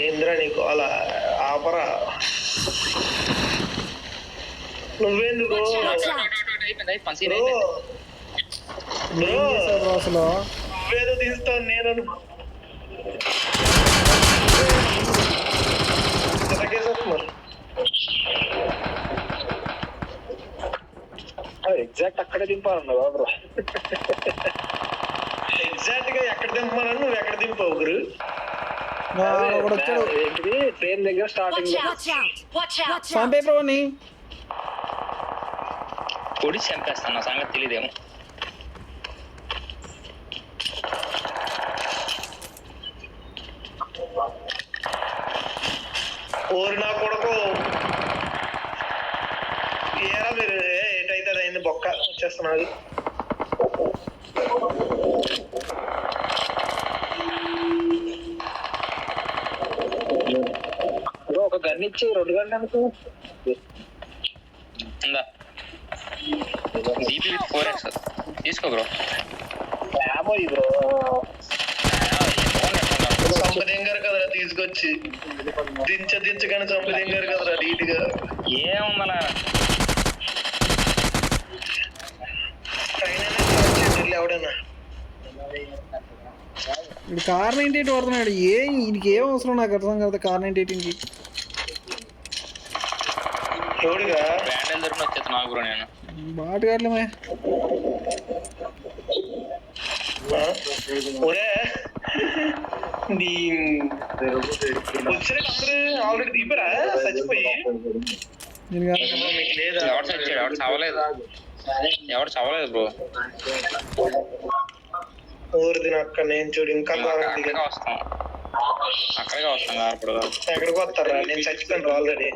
ఏంద్రా నీకు అలా ఆపరా నువ్వేందుకు అసలు నువ్వేదో తీస్తావు నేను ఎగ్జాక్ట్ అక్కడే దింపాలన్నావా బ్రో? ఎగ్జాక్ట్ గా ఎక్కడ దింపమన్నా నువ్వు ఎక్కడ దింపావు గురు? ఏంటిది ట్రైన్ దగ్గర స్టార్టింగ్ పొడి చంపేస్తాను, సంగతి తెలియదేమో. ఓరి నా కొడుకు ఏరా మీరు ఏటైతే అయింది బొక్క వచ్చేస్తున్నది. ఒక గన్ ఇచ్చి 2 గంటలు అనుకో. DP with 4x తీసుకో బ్రో. బ్రో చంపదింగారు కదరా తీసుకొచ్చి దించగానే చంపదింగారు కదరా నీట్గా. ఏముందనా ఎవడన్నా కార్ 98 వాడుతున్నాడు. ఈయనకి ఏం అవసరం నాకు అర్థం కదా. కార్ 98కి ఎవడుగా బ్యాండల్ దొరికిన వచ్చేస్తాను నాకు బ్రో. నేను బాటగాట్లమే ఒరే వచ్చిన అందరూ ఆల్రెడీ దింపరా చచ్చిపోయి. నేను మీకు లేదా ఎవరు చచ్చాడు? ఎవరు చావలేదు, ఎవరు చావలేదు బ్రో. ఊరిది అక్కడ నేను చూడు ఇంకా అక్కడికే వస్తాం అప్పుడు. ఎక్కడికి వస్తారా? నేను చచ్చిపోయాను ఆల్రెడీ.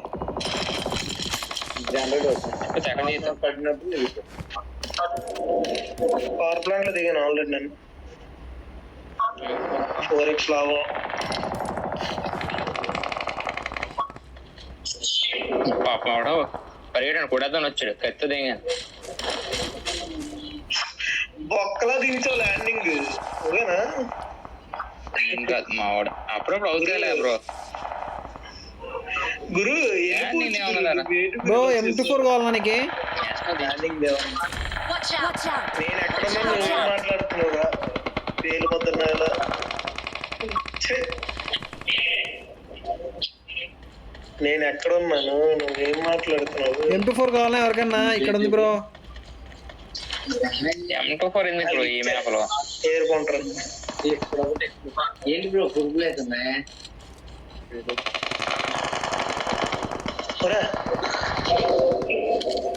పవర్ ప్లాంట్ లో దిగాను ఆల్రెడీ నేను. 4x లావో పాపం ఆవిడ పరిగెట్టను కూడదని వచ్చాడు. కత్తి దిగాను, బొక్కలా దించావు ల్యాండింగ్. ఓకేనా? ఇంకా మా వాడ అప్పుడప్పుడు అవుతాయిలే బ్రో. గురు బ్రో M24 కావాలా నీకు? నేను ఎక్కడున్నా నువ్వు మాట్లాడుతున్నావుగా పేలు పొద్దున్న. నేను ఎక్కడున్నాను నువ్వేం మాట్లాడుతున్నావు? M24 కావాలా ఎవరికన్నా? ఇక్కడ ఉంది బ్రో. M24 ఎందుకు బ్రో ఈ మ్యాప్ లో? ఏరుకుంటారు ఏంటి బ్రో పురుగులు అవుతున్నాయి?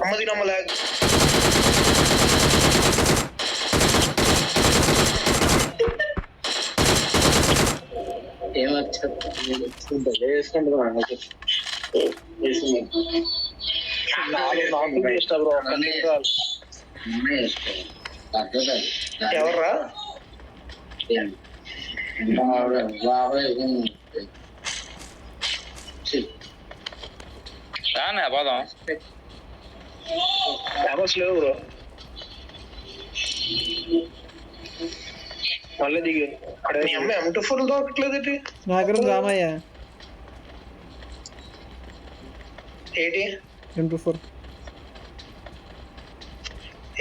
అమ్మది నమ్మలాగ్ ఎవర్రా? రానా పోదాం. లేవు బ్రో. మళ్ళీ దిగి మీ అమ్మాయి M24 దొరకట్లేదు. నా దగ్గర రామయ్య ఏంటి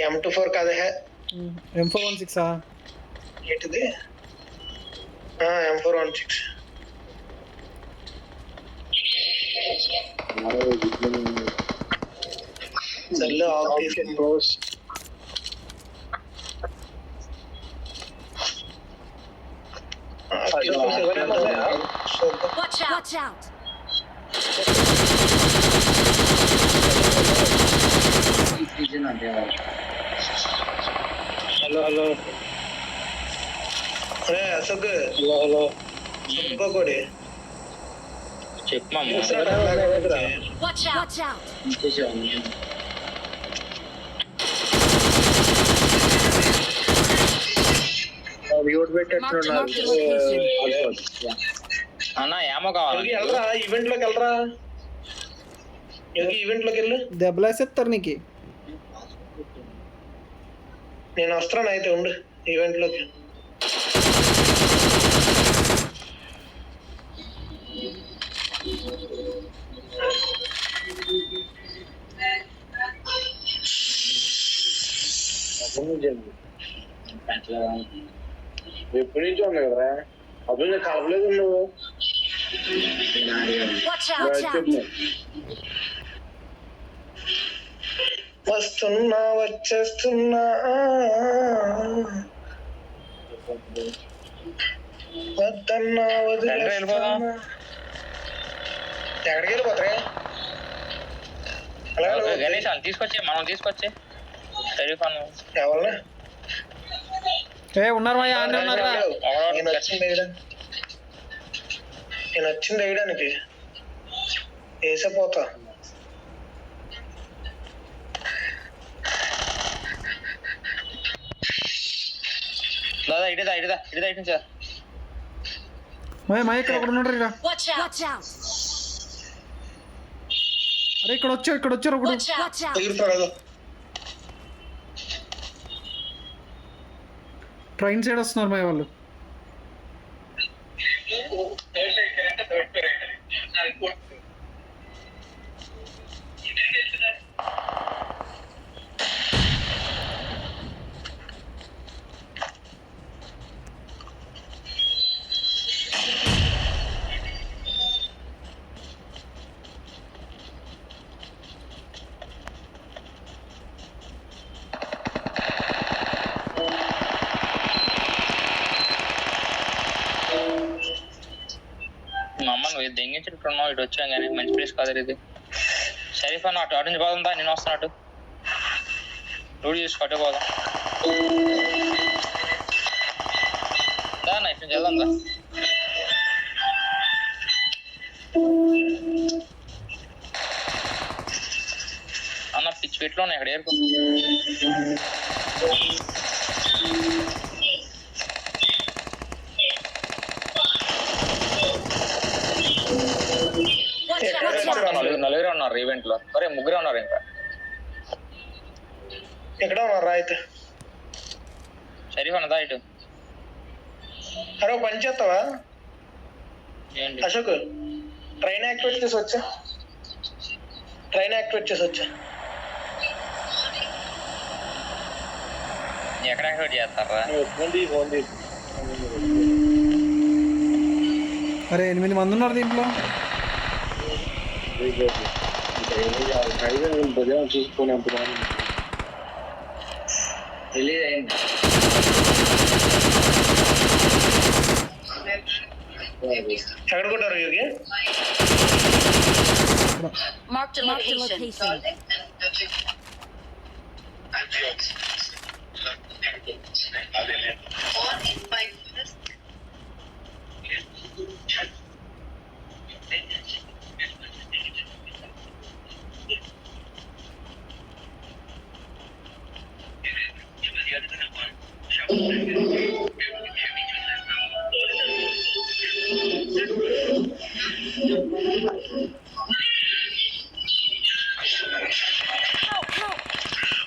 M24 కాదే M416 ఏంటిది? M416 చల్ల ఆఫీస్ Watch out! హలో అరే అశోక్. హలో చెప్పుకోకూడదు. చెప్పు Watch out! అన్న ఏమో కావాలి. వెళ్ళరా ఈవెంట్ లోకి వెళ్ళరా. ఈవెంట్ లోకి వెళ్ళు. దెబ్బలేసేస్తారు నీకు. నేను వస్తాను అయితే ఉండు ఈవెంట్ లోకి. ఎప్పటి నుంచి ఉన్నాయి కదా అప్పుడు నేను కలపలేదు నువ్వు Watch out! Watch out! వస్తున్నా వచ్చేస్తున్నా వద్దన్నా వదిలేస్తున్నా. ఎక్కడికి వెళ్ళిపోతారే గణేష్ వాళ్ళు తీసుకొచ్చే మనం తీసుకొచ్చే టెలిఫోన్ ఎవరిని ఉన్నారు మాయ ఆనే ఉన్నారా నేను వచ్చింది వేయడానికి వేసేపోతా. దాదా ఇటుదా ఇటుదా ఇటుదా ఇటు నుంచి మాయ ఇక్కడ ఒకడు ఉన్నాడు రా. Watch out! Watch out! అరే ఇక్కడ వచ్చారు ఒకడు. Watch out! Watch out! ఎగురుతాడు ట్రైన్ సైడ్ వస్తున్నారు మాయ వాళ్ళు. మా అమ్మ నువ్వు దెంగించుకుంటున్నావు ఇటు వచ్చాం కానీ మంచి ప్లేస్ కాదు ఇది. షరీఫ్ అన్న అటు నుంచి పోతుందా నేను వస్తున్నట్టు రోడ్ చూసి అటు పోదాం దా ఇటు నుంచి వెళ్దాం దా. అన్న పిచ్చి పెట్లో ఉన్నాయి ఇక్కడ ఏరుకో. నలుగురే ఉన్నారు ఈవెంట్ లో. అరే ముగ్గురే ఉన్నారు ఇంకా. ఎక్కడ ఉన్నారా అయితే షరీఫ్ అన్నదా ఇటు అరే పని చేస్తావా ఏంటి అశోక్? ట్రైన్ యాక్టివేట్ చేసి వచ్చా. ఎక్కడ యాక్టివేట్ చేస్తారా? అరే 8 మంది ఉన్నారు దీంట్లో. చూసుకొని రిలీజ్ అయింది. ఎక్కడ కొట్టారు యోగి? Marked a location.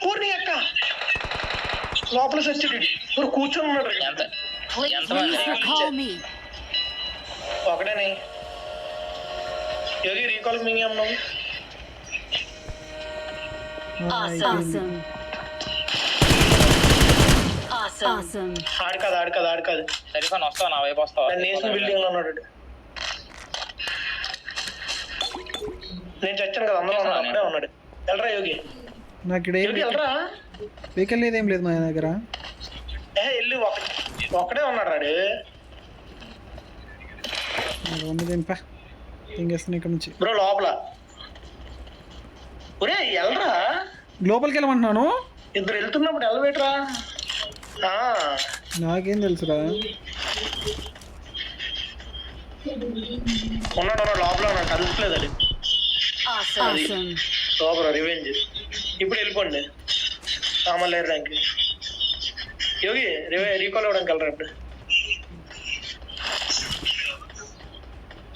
ఊరిని అక్క లోపల వచ్చాడు ఇప్పుడు కూర్చొని ఉన్నాడు. ఎంతమంది? Call me. ఒకడేనే యోగి రీకాల్ మింగి అన్నావు. Awesome. ఆడకాదు షరీఫ్ అన్న వస్తావా నా వైపు వస్తావా? నేషనల్ బిల్డింగ్ లో ఉన్నాడు. నేను చచ్చాను కదా అందరూ ఉన్నాడు. అక్కడే ఉన్నాడు. వెళ్ళరా యోగి. నాకు ఇక్కడ యోగి వెళ్ళరా. వెహికల్ లేదేం లేదు మా దగ్గర. వెళ్ళి ఒక్కడే ఉన్నాడు రాడు. దింపా దింగేస్తున్నా ఇక్కడ నుంచి. బ్రో లోపల ఒరే వెళ్ళరా. లోపలికి వెళ్ళమంటున్నాను. ఇద్దరు వెళ్తున్నప్పుడు వెళ్ళబెట్టరా. నాకేం తెలుసురా. ఉన్నాడు లోపల ఉన్నాడు. కలుసుకోలేదు అది. Super revenge. ఇప్పుడు వెళ్ళిపోండి సామాన్లు ఏరడానికి. యోగి రీకాల్ అవ్వడానికి వెళ్ళరా ఇప్పుడు.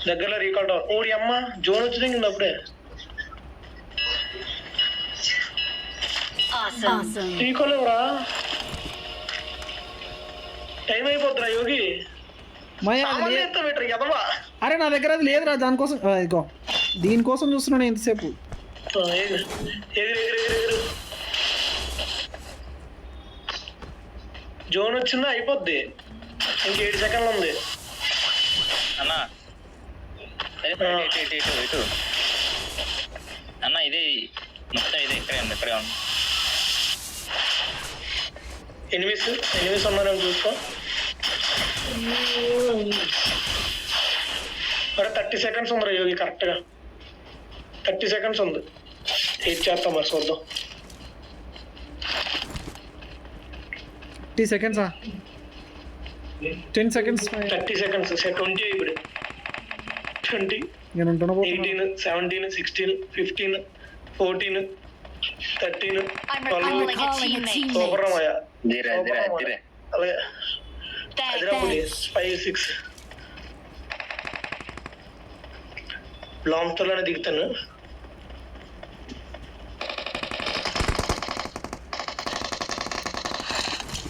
దగ్గరలో రీకాల్ ఊడి అమ్మ జోన్ వచ్చింది అప్పుడే. రీకాల్ ఎవరా? టైం అయిపోతురా యోగి. అరే నా దగ్గర అది లేదురా. దానికోసం ఇగో దీనికోసం చూస్తున్నాను ఎంతసేపు. జోన్ వచ్చిందా అయిపోద్ది, ఇంక 7 సెకండ్లు ఉంది. అన్న సరే ఇటు ఇటు ఇటు ఇటు అన్న, ఇది మొత్తం ఇదే ఇక్కడే ఉంది. ఎనిమిస్ ఉన్నారని చూసుకో. మరి 30 సెకండ్స్ ఉంది యోగి, కరెక్ట్గా 30 సెకండ్స్ ఉంది. ఏం చేస్తాం మరి చూద్దాం. 30 సెకండ్సా? 10 సెకండ్స్. 30 సెకండ్స్ 20 ఇప్పుడు 20 నేను ఉంటున్నా 18 17 16 15 14 13 I'm 12. recalling a teammate. Super Ramayya. ధీరే అలాగే Thanks. 5 6 లాంగ్తోనే దిగుతాను.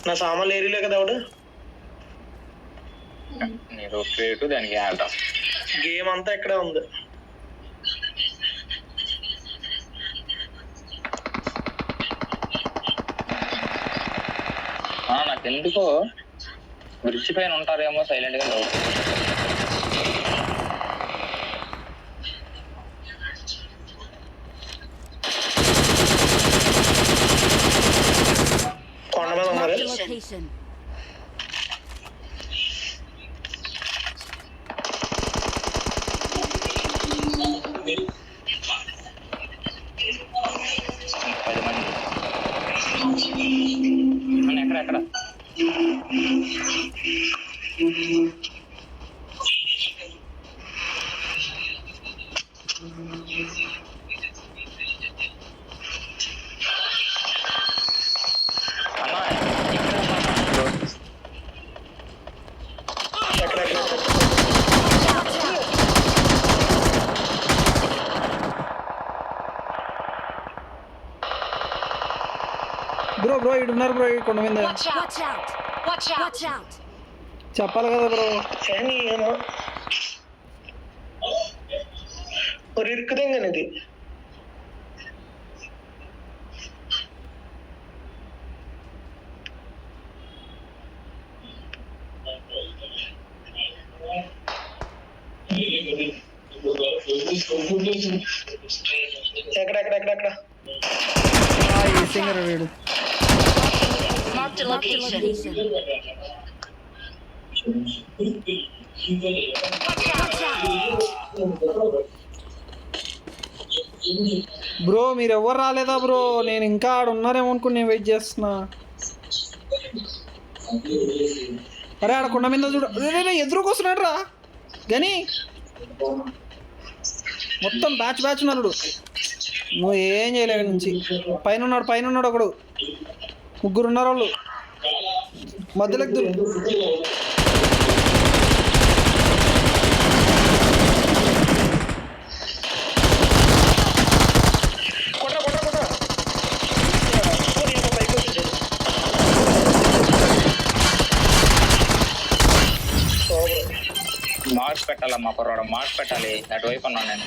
నా సామాన్లు ఏరియలే కదా ఆవిడ. నీకు క్రియేట్ దానికి ఆట. గేమ్ అంతా ఇక్కడే ఉంది. నాకు ఎందుకో బ్రిడ్జ్ పైన ఉంటారేమో సైలెంట్ గా డౌట్. కొండ మీద ఉన్నారు. Marked a location. ఇంకా 10 మంది. ఎక్కడ అన్నా బ్రో ఇటు ఉన్నారు బ్రో, ఈ కొండ మీద. Watch out! Watch out! చెప్పాలి కదా బ్రో. కానీ ఏమో ஒரு இருக்குதுங்க இது. ఎక్కడ ఈ సింగర్ వీడు. Marked a location. Watch out! Bro మీరు ఎవరు రాలేదా బ్రో? నేను ఇంకా ఆడ ఉన్నారేమో అనుకుని నేను వెయిట్ చేస్తున్నా. అరే ఆడ కొండ మీద చూడ, ఎదురుకు వస్తున్నాడు రా కానీ మొత్తం బ్యాచ్ ఉన్నాడు. నువ్వు ఏం చేయలేవు నుంచి. పైన ఉన్నాడు ఒకడు, 3 ఉన్నారు వాళ్ళు మధ్యలో. మార్క్స్ పెట్టాలమ్మా కుర్రాడు, మార్క్స్ పెట్టాలి. అటువైపు ఉన్నాను నేను.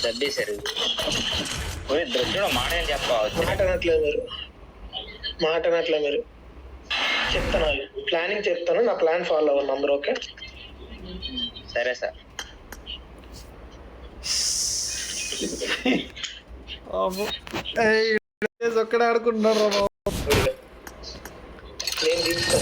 దబ్బేశారు. దృష్టిలో మాట ఏం చెప్పవచ్చు. మాట అనట్లే మీరు. చెప్తాను, ప్లానింగ్ చెప్తాను, నా ప్లాన్ ఫాలో అవ్వండి అందరూ. ఓకే సరే సార్. ఒక్కడే ఆడుకుంటున్నారు రా బాబు. నేను తీసుకో.